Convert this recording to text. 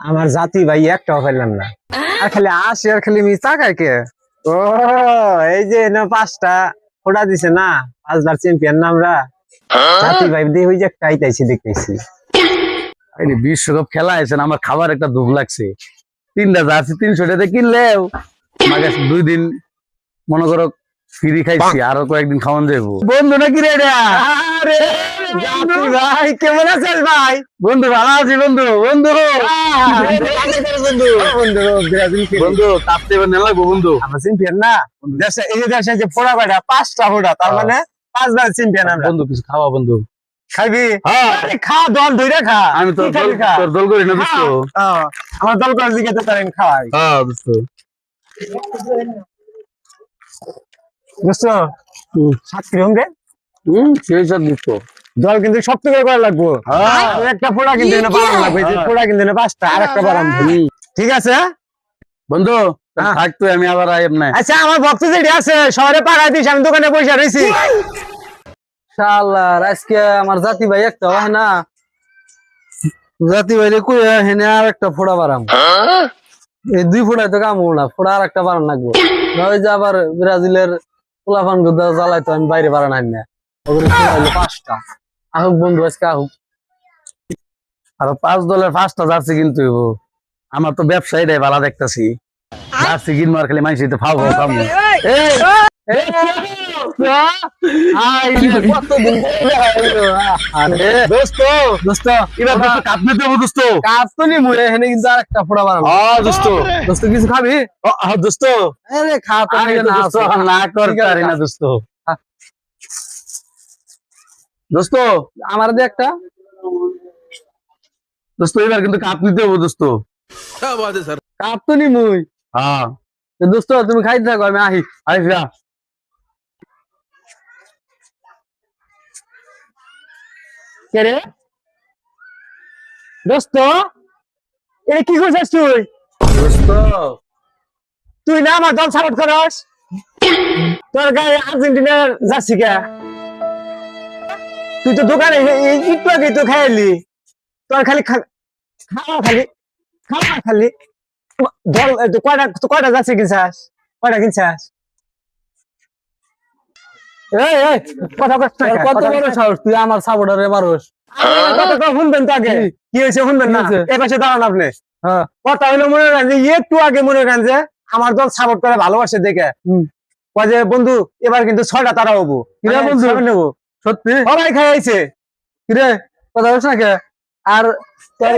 আমার জাতি ভাই একটাও পাইলাম না। আর খালি আসে আর খালি মি তাকায় কে। ও এই যে না 5টা ফোটা দিছে না, 5বার চ্যাম্পিয়ন না আমরা। জাতি ভাই দিয়ে ওই যে একটা আইতাইছি দেখতেছি। এই বিশ্বকাপ খেলা আছেন, আমার খাবার একটা দুঃখ লাগছে। 3টা জার্সি 300 টাকা কিনলেও আমার কাছে 2 দিন মনে করো ফ্রি খাইছি, আরো কয়েকদিন খাওয়ান যাবো। বন্ধু নাকি রে এটা? আরে জাতি ভাই কেমন আছিস ভাই? বন্ধু ভালো আছি বন্ধু। বন্ধু বন্ধু বন্ধু ব্রাজিল কে বন্ধু কাঁপতে এবার নেলা গো বন্ধু। আমরা চ্যাম্পিয়ন না দেশে, এই দেশে যে ফোড়া কয়টা 5টা ফোড়া, তার মানে 5বার চ্যাম্পিয়ন আমরা। বন্ধু কিছু খাওয়া বন্ধু। খাইবি? হ্যাঁ আরে খা, দল ধইরা খা। আমি তো কি খাবি খা। তোর দল করি না দোস্ত। হ্যাঁ, আমার দল করে দিকে তো তারেন খাওয়াই। হ্যাঁ দোস্ত। বুঝছো? সাক্ষী হোম রে। সেই সব দোস্ত। দল কিন্তু শক্ত করে করা লাগবো। আর একটা ফোড়া কিন্তু এনে বাড়ানো লাগবে, যে ফোড়া কিন্তু এনে 5টা, আর একটা বাড়ানো। ঠিক আছে বন্ধু থাকতো আমি আবার আইব না। আচ্ছা, আমার ভক্ত যেটি আছে শহরে পাঠাই দিস, আমি দোকানে পয়সা রয়েছি। শালার আজকে আমার জাতি ভাই একটা হয় না, জাতি ভাই কই হেনে আর একটা ফোড়া বাড়াম। এই 2 ফোড়ায় তো কাম না, ফোড়া আর একটা বাড়ান লাগবো। ওই যে আবার ব্রাজিলের পোলাপান গুদা জ্বালাইতো, আমি বাইরে বাড়ান আনি না। ওগুলো ফোড়া হইলো 5টা। আহুক বন্ধু আজকে আহুক। আর 5 দলের 5টা জার্সি কিন্তু হইবো। আমার তো ব্যবসায়ীটাই ভালো দেখতেছি। জার্সি কিনবো আর খালি মানুষ তো ফাও ফাও কামু। কতদিন দোস্ত দোস্ত এবার দোস্ত কাপ নিতে হবে দোস্ত। কাজ তো নি মুড়ে হেনে কিন্তু আর একটা ফোড়া বাড়াম। দোস্ত দোস্ত কিছু খাবি? দোস্ত আরে খা তো না না দোস্ত না করতে পারি না দোস্ত। দোস্ত আমার দিয়ে একটা দোস্ত এবার কিন্তু কাপ নিতে হবে দোস্ত। কাপ তো নি মুই। হ্যাঁ দোস্ত তুমি খাইতে থাকো, আমি আহি। আইসা কে রে দোস্ত? এটা কি করছিস তুই? দোস্ত তুই না আমার দল সাপোর্ট করস? তোর গায়ে আর্জেন্টিনার জার্সি কে? তুই তো দোকানে একটু আগে তো খাইলি। তোর খালি খাওয়া খালি দল কয়টা জার্সি কিনছাস? কয়টা কিনছাস? এই এই কথা কষ্ট কত বড় সাহস তুই আমার সাপোর্টারে মারোস? কথা শুনবেন তো আগে, কি হয়েছে শুনবেন না? এ পাশে দাঁড়ান আপনি। হ্যাঁ কথা হইলো মনে করেন যে একটু আগে মনে করেন যে আমার দল সাপোর্ট করে ভালোবাসে দেখে কয় যে বন্ধু এবার কিন্তু 6টা তারা হবো। কিরে বন্ধু? নেবো সত্যি? সবাই খাইছে। কিরে কথা বলছ না কে? আর তোর